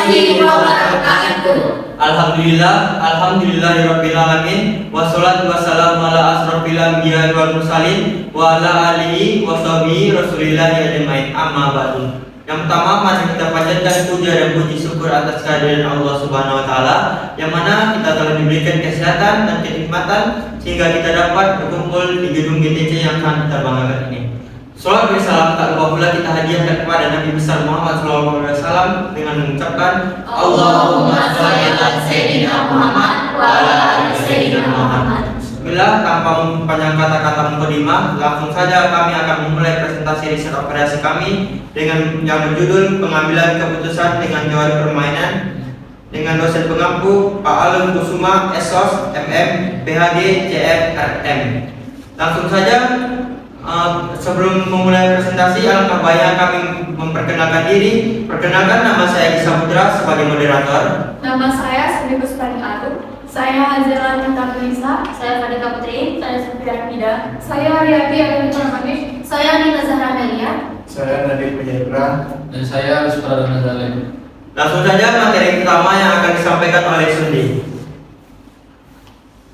warahmatullahi wabarakatuh. Alhamdulillahirabbil alamin wassalatu wassalamu ala asrofil anbiya'i wal mursalin wa ala alihi washabihi rasulillahi ajmain. Amma ba'du. Yang pertama, mari kita panjatkan puja dan puji syukur atas kehadiran Allah Subhanahu wa taala yang mana kita telah diberikan kesehatan dan kenikmatan sehingga kita dapat berkumpul di gedung GTC yang sangat kita banggakan ini. Salawat dan salam tak lupa pula kita hadiahkan kepada Nabi besar Muhammad SAW dengan mengucapkan Allahumma sholli ala sayyidina Muhammad wa ala ali sayyidina Muhammad. Bismillah, tanpa mempanjang kata-kata mukadimah, langsung saja kami akan memulai presentasi riset operasi kami dengan yang berjudul pengambilan keputusan dengan teori permainan dengan dosen pengampu Pak Alun Kusuma, SOS, MM, PhD, CFRM. Langsung saja, sebelum memulai presentasi, alangkah baiknya kami memperkenalkan diri. Perkenalkan, nama saya Gisa Putra sebagai moderator. Nama saya Sri Puspani Arum. Saya Hazela Nita Melisa. Saya Fadika Putri. Saya Sofia Armida. Saya Ariati Agung Pramani. Saya Nita Zahra Melia. Saya Nadif Penjadra. Dan saya Rizky Nazalem. Langsung saja materi pertama yang akan disampaikan oleh Sundi.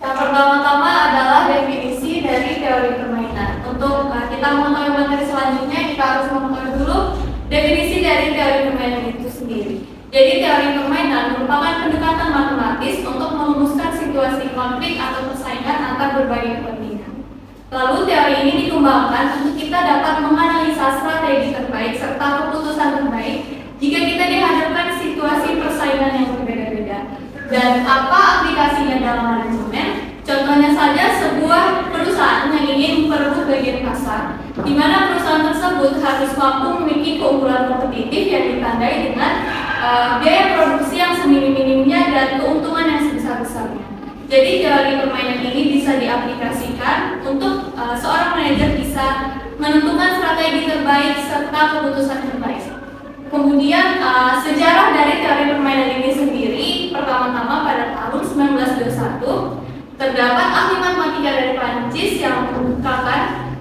Yang pertama-tama adalah definisi dari teori permainan. Untuk kita mengetahui materi selanjutnya, kita harus mengetahui dulu definisi dari teori permainan itu sendiri. Jadi teori permainan merupakan pendekatan matematis untuk merumuskan situasi konflik atau persaingan antar berbagai kepentingan. Lalu teori ini dikembangkan untuk kita dapat menganalisa strategi terbaik serta keputusan terbaik jika kita dihadapkan situasi persaingan yang berbeda-beda. Dan apa aplikasinya dalam manajemen? Contohnya saja sebuah perusahaan yang ingin memperebut bagian pasar, di mana perusahaan tersebut harus mampu memiliki keunggulan kompetitif yang ditandai dengan biaya produksi yang seminim-minimnya dan keuntungan yang sebesar-besarnya. Jadi teori permainan ini bisa diaplikasikan untuk seorang manajer bisa menentukan strategi terbaik serta keputusan terbaik. Kemudian sejarah dari teori permainan ini sendiri, pertama-tama pada tahun 1921 terdapat ahli matematika dari Prancis yang mengungkapkan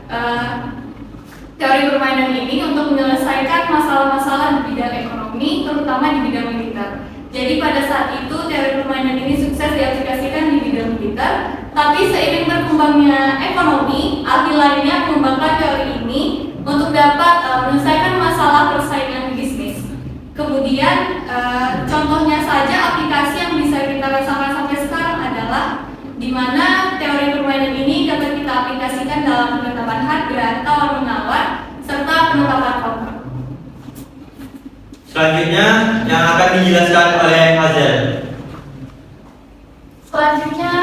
teori permainan ini untuk menyelesaikan masalah-masalah di bidang ekonomi, terutama di bidang militer. Jadi pada saat itu teori permainan ini sukses diaplikasikan di bidang militer, tapi seiring berkembangnya ekonomi, ahli lainnya mengembangkan teori ini untuk dapat menyelesaikan masalah persaingan bisnis. Kemudian contohnya saja aplikasi yang bisa kita rasakan sampai sekarang adalah di mana teori permainan ini dapat kita aplikasikan dalam penetapan harga, tawar-menawar, serta penetapan kontrak. Selanjutnya yang akan dijelaskan oleh Hazel. Selanjutnya,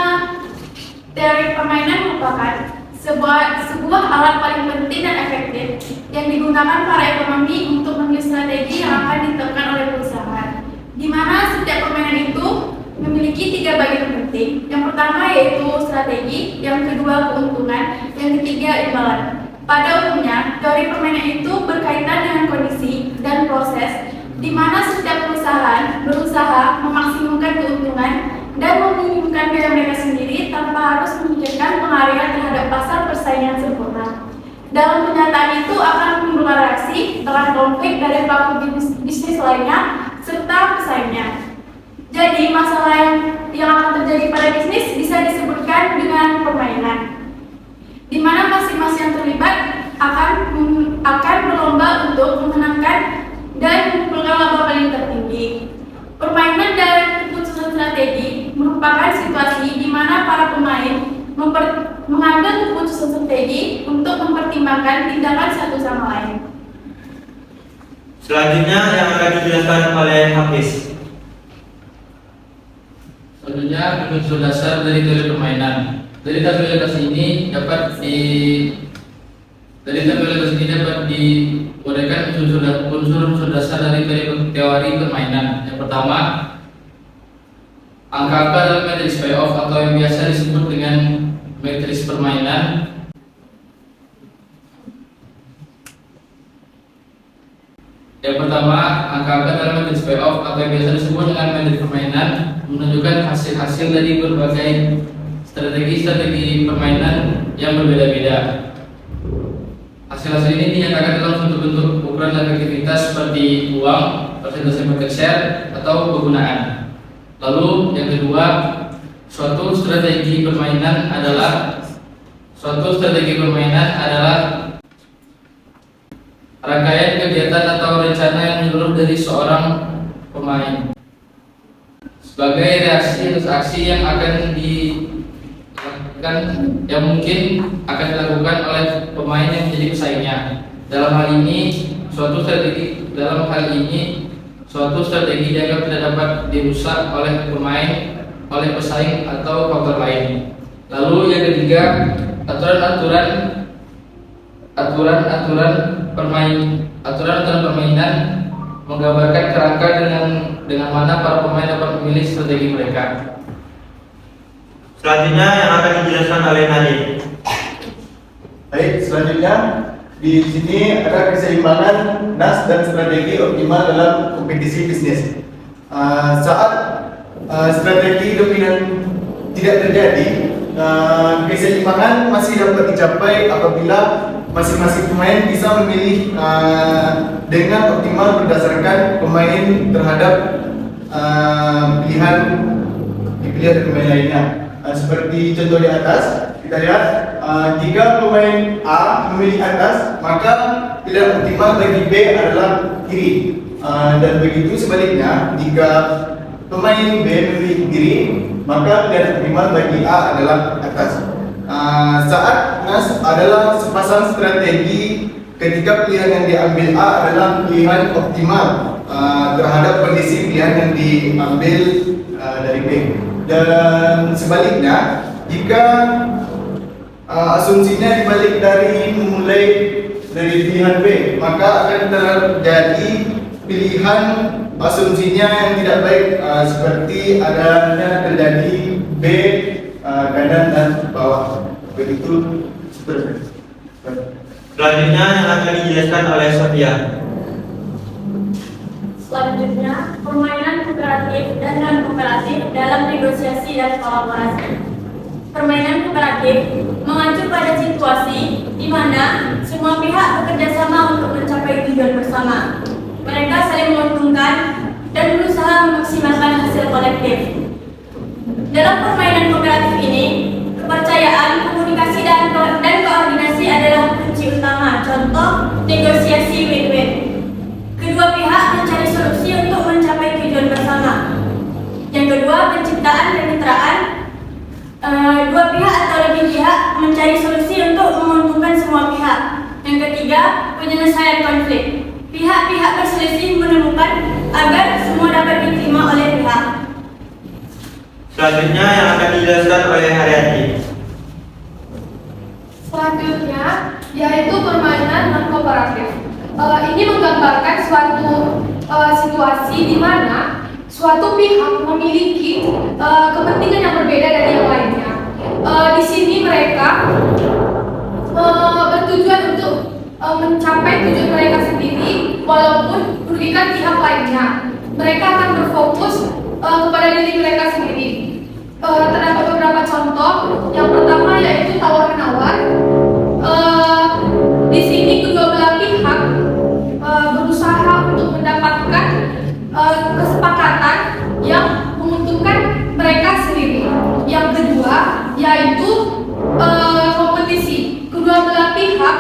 teori permainan merupakan sebuah alat paling penting dan efektif yang digunakan para ekonomi untuk memilih strategi yang akan diterapkan oleh perusahaan, di mana setiap permainan itu memiliki 3 bagian penting. Yang pertama yaitu strategi, yang kedua keuntungan, yang ketiga imbalan. Pada umumnya, teori permainan itu berkaitan dengan kondisi dan proses di mana setiap perusahaan berusaha memaksimumkan keuntungan dan meminimumkan biaya mereka sendiri tanpa harus memikirkan pengaruhnya terhadap pasar persaingan sempurna. Dalam kenyataan itu akan menimbulkan reaksi dengan konflik dari pelaku bisnis lainnya serta pesaingnya. Jadi masalah yang akan terjadi pada bisnis bisa disebutkan dengan permainan, di mana masing-masing yang terlibat akan berlomba untuk memenangkan dan mengumpulkan laba paling tertinggi. Permainan dan keputusan strategi merupakan situasi di mana para pemain mengambil keputusan strategi untuk mempertimbangkan tindakan satu sama lain. Selanjutnya yang akan dijelaskan oleh Hafiz. Selanjutnya unsur dasar dari teori permainan. Dari tabelitas ini dapat diuraikan unsur dasar dari teori permainan. Yang pertama, angka-angka dalam matriks payoff atau yang biasa disebut dengan matriks permainan. Yang pertama, angka-angka dalam matriks payoff atau yang biasa disebut dengan matriks permainan menunjukkan hasil-hasil dari berbagai strategi-strategi permainan yang berbeda-beda. Hasil-hasil ini dinyatakan dalam suatu bentuk ukuran efektivitas seperti uang, persentase market share atau penggunaan. Lalu yang kedua, suatu strategi permainan adalah rangkaian kegiatan atau rencana yang menyeluruh dari seorang pemain sebagai reaksi atas aksi yang akan dilakukan, yang mungkin akan dilakukan oleh pemain yang menjadi pesaingnya. Dalam hal ini suatu strategi dianggap tidak dapat dirusak oleh pemain, oleh pesaing atau faktor lain. Lalu yang ketiga, aturan permainan menggambarkan kerangka dengan mana para pemain dapat memilih strategi mereka. Selanjutnya yang akan dijelaskan oleh Nadine. Baik, selanjutnya di sini ada keseimbangan nas dan strategi optimal dalam kompetisi bisnis. Saat strategi dominan tidak terjadi, keseimbangan masih dapat dicapai apabila masing-masing pemain bisa memilih dengan optimal berdasarkan pemain terhadap pilihan pemain lainnya. Seperti contoh di atas, kita lihat jika pemain A memilih atas, maka pilihan optimal bagi B adalah kiri. Dan begitu sebaliknya, jika pemain B memilih kiri, maka pilihan optimal bagi A adalah atas. Saat nas adalah sepasang strategi ketika pilihan yang diambil A adalah pilihan optimal terhadap kondisi pilihan yang diambil dari B. Dan sebaliknya, jika asumsinya dibalik dari memulai dari pilihan B, maka akan terjadi pilihan asumsinya yang tidak baik, seperti adanya terjadi B kanan dan bawah. Begitu seperti. Selanjutnya yang akan dijelaskan oleh Sofia. Selanjutnya, permainan kooperatif dan non-kooperatif dalam negosiasi dan kolaborasi. Permainan kooperatif mengacu pada situasi di mana semua pihak bekerja sama untuk mencapai tujuan bersama. Mereka saling menguntungkan dan berusaha memaksimalkan hasil kolektif. Dalam permainan kooperatif ini, kepercayaan, komunikasi, dan koordinasi adalah kunci utama. Contoh, negosiasi win-win. Kedua pihak mencari solusi untuk mencapai tujuan bersama. Yang kedua, penciptaan kemitraan. Dua pihak atau lebih pihak mencari solusi untuk menguntungkan semua pihak. Yang ketiga, penyelesaian konflik. Pihak-pihak berselisih menemukan agar semua dapat diterima oleh pihak. Selanjutnya yang akan dijelaskan oleh Haryati. Selanjutnya yaitu permainan non-kooperatif. Ini menggambarkan suatu situasi di mana suatu pihak memiliki kepentingan yang berbeda dari yang lainnya. Di sini mereka bertujuan untuk mencapai tujuan mereka sendiri, walaupun merugikan pihak lainnya. Mereka akan berfokus kepada diri mereka sendiri. Terdapat beberapa contoh. Yang pertama yaitu tawar-menawar. Di sini kedua belah pihak berusaha untuk mendapatkan kesepakatan yang menguntungkan mereka sendiri. Yang kedua yaitu kompetisi. Kedua belah pihak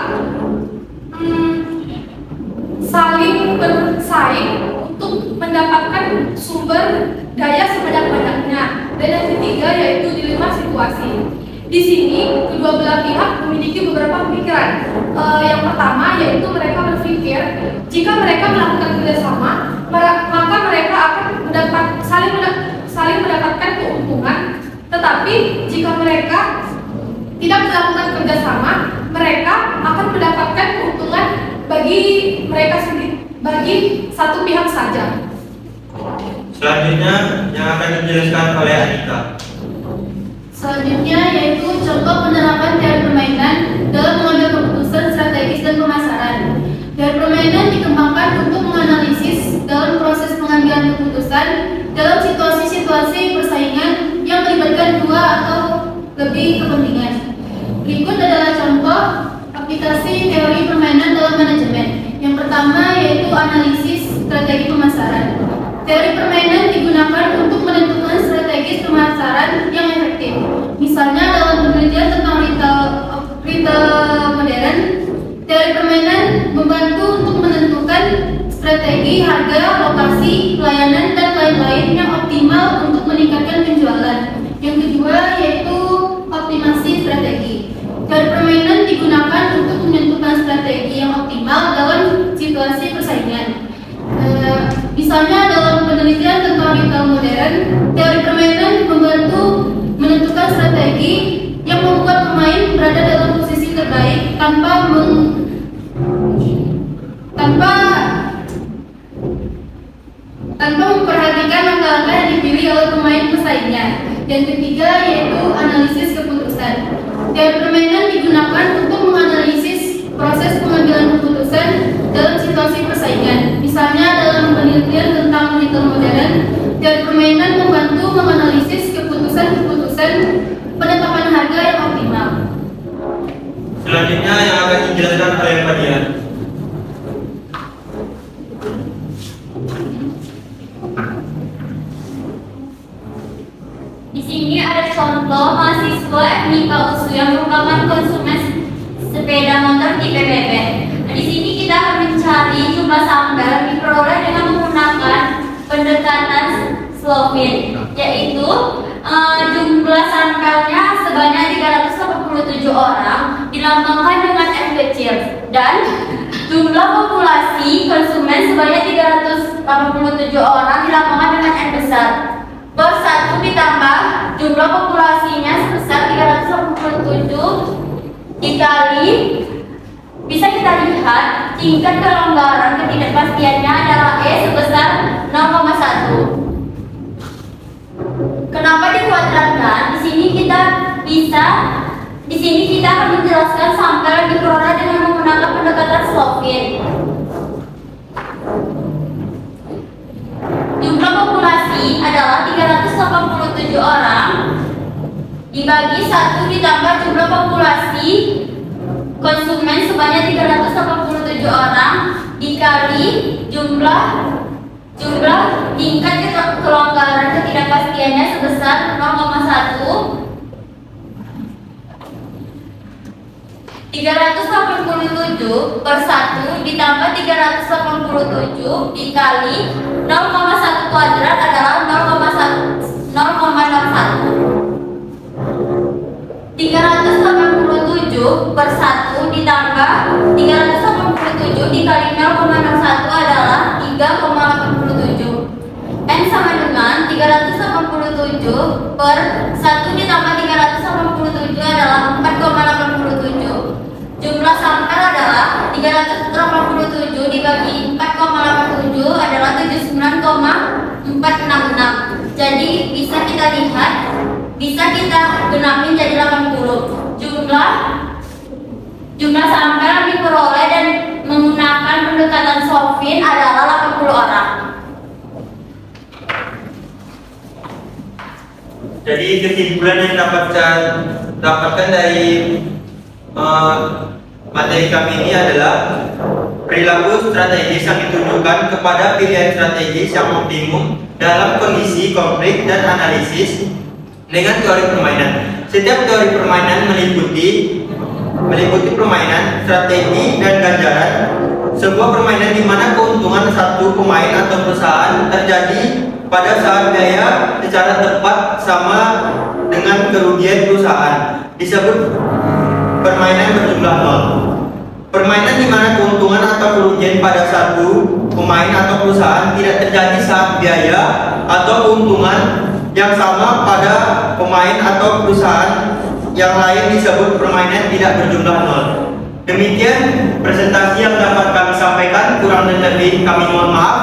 saling bersaing untuk mendapatkan sumber daya sebanyak-banyaknya. Dan yang ketiga yaitu dilema situasi. Di sini kedua belah pihak memiliki beberapa pemikiran. Yang pertama yaitu mereka berpikir jika mereka melakukan kerjasama, maka mereka akan saling mendapatkan keuntungan. Tetapi jika mereka tidak melakukan kerjasama, mereka akan mendapatkan keuntungan bagi mereka sendiri, bagi satu pihak saja. Selanjutnya yang akan dijelaskan oleh Anita. Selanjutnya yaitu contoh penerapan teori permainan dalam mengambil keputusan strategis dan pemasaran. Teori permainan dikembangkan untuk menganalisis dalam proses pengambilan keputusan dalam situasi-situasi persaingan yang melibatkan dua atau lebih kepentingan. Berikut adalah contoh aplikasi teori permainan dalam manajemen. Yang pertama yaitu analisis strategi pemasaran. Teori permainan digunakan untuk menentukan strategi pemasaran yang efektif. Misalnya dalam penelitian tentang retail modern, teori permainan membantu untuk menentukan strategi, harga, lokasi, pelayanan, dan lain-lain yang optimal untuk meningkatkan penjualan. Yang kedua yaitu optimasi strategi. Teori permainan digunakan untuk menentukan strategi yang optimal dalam situasi persaingan. Misalnya dalam penelitian tentang retail modern, teori permainan membantu menentukan strategi yang membuat pemain berada dalam posisi terbaik tanpa memperhatikan langkah-langkah yang dipilih oleh pemain pesaingnya. Yang ketiga yaitu analisis keputusan. Teori permainan digunakan untuk menganalisis proses pengambilan keputusan dalam situasi persaingan. Misalnya dalam penelitian tentang retail modern, teori permainan membantu menganalisis keputusan-keputusan penetapan harga yang optimal. Selanjutnya yang akan dijelaskan oleh Fadia. Di sini ada contoh mahasiswa FMIPA USU yang merupakan konsumen sepeda motor tipe BB. Di sini kita akan mencari jumlah sampel yang diperoleh dengan menggunakan pendekatan Slovin, yaitu jumlah sampelnya sebanyak 387 orang dilambangkan dengan F kecil, dan jumlah populasi konsumen sebanyak 387 orang dilambangkan dengan N besar. Per 1 ditambah jumlah populasinya sebesar 387 dikali, bisa kita lihat tingkat kelonggaran ketidakpastiannya adalah E sebesar 0,1. Kenapa dikuadratkan? Di sini kita akan menjelaskan sampel yang diperoleh dengan menggunakan pendekatan Slovin. Jumlah populasi adalah 387 orang dibagi 1 ditambah jumlah populasi konsumen sebanyak 387 orang dikali jumlah tingkat kelonggaran ketidakpastiannya sebesar 0,1. 387 per 1 ditambah 387 dikali 0,1 kuadrat adalah 0,01. 387 per 1 ditambah 387 dikali 0,01 adalah 3,87. N sama dengan 387 per 1 ditambah 387 adalah 4,87. Jumlah sampel adalah 387 dibagi 4,87 adalah 79,466. Jadi bisa kita lihat, bisa kita genapin jadi 80. Jumlah sampel yang diperoleh dan menggunakan pendekatan Slovin adalah 80 orang. Jadi kesimpulan yang dapatkan dari materi kami ini adalah perilaku strategis yang ditunjukkan kepada pilihan strategis yang optimum dalam kondisi konflik dan analisis dengan teori permainan. Setiap teori permainan meliputi permainan, strategi, dan ganjaran. Sebuah permainan di mana keuntungan satu pemain atau perusahaan terjadi pada saat biaya secara tepat sama dengan kerugian perusahaan disebut permainan berjumlah nol. Permainan di mana keuntungan atau kerugian pada satu pemain atau perusahaan tidak terjadi saat biaya atau keuntungan yang sama pada pemain atau perusahaan yang lain disebut permainan tidak berjumlah nol. Demikian presentasi yang dapat kami sampaikan, kurang dan lebih kami mohon maaf.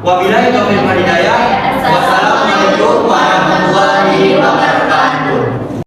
Wabillahi taufiq wal hidayah. Wassalamualaikum warahmatullahi wabarakatuh.